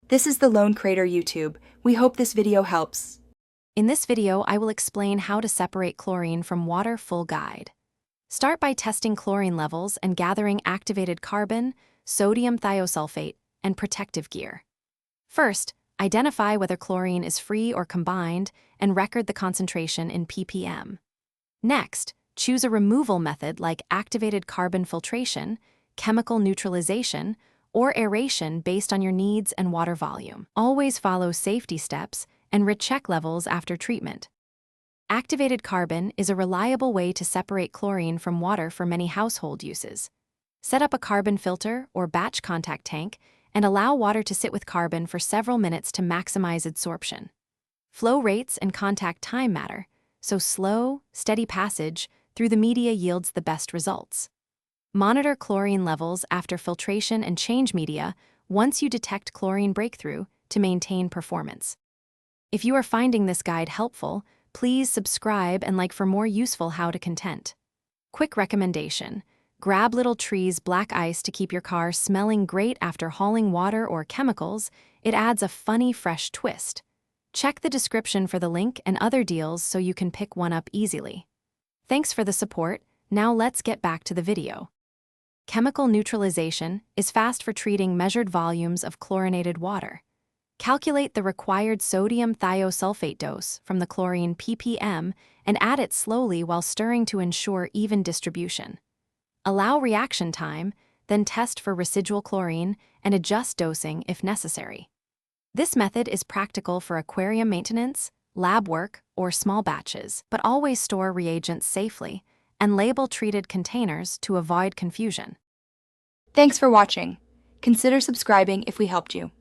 This is the Lone Crater YouTube. We hope this video helps. In this video, I will explain how to separate chlorine from water full guide. Start by testing chlorine levels and gathering activated carbon, sodium thiosulfate, and protective gear. First, identify whether chlorine is free or combined and record the concentration in ppm. Next, choose a removal method like activated carbon filtration, chemical neutralization, or aeration based on your needs and water volume. Always follow safety steps and recheck levels after treatment. Activated carbon is a reliable way to separate chlorine from water for many household uses. Set up a carbon filter or batch contact tank and allow water to sit with carbon for several minutes to maximize absorption. Flow rates and contact time matter, so slow, steady passage through the media yields the best results. Monitor chlorine levels after filtration and change media once you detect chlorine breakthrough to maintain performance. If you are finding this guide helpful, please subscribe and like for more useful how-to content. Quick recommendation: grab Little Tree's black ice to keep your car smelling great after hauling water or chemicals. It adds a funny, fresh twist. Check the description for the link and other deals so you can pick one up easily. Thanks for the support. Now let's get back to the video. Chemical neutralization is fast for treating measured volumes of chlorinated water. Calculate the required sodium thiosulfate dose from the chlorine ppm and add it slowly while stirring to ensure even distribution. Allow reaction time, then test for residual chlorine and adjust dosing if necessary. This method is practical for aquarium maintenance, lab work, or small batches, but always store reagents safely and label treated containers to avoid confusion. Thanks for watching. Consider subscribing if we helped you.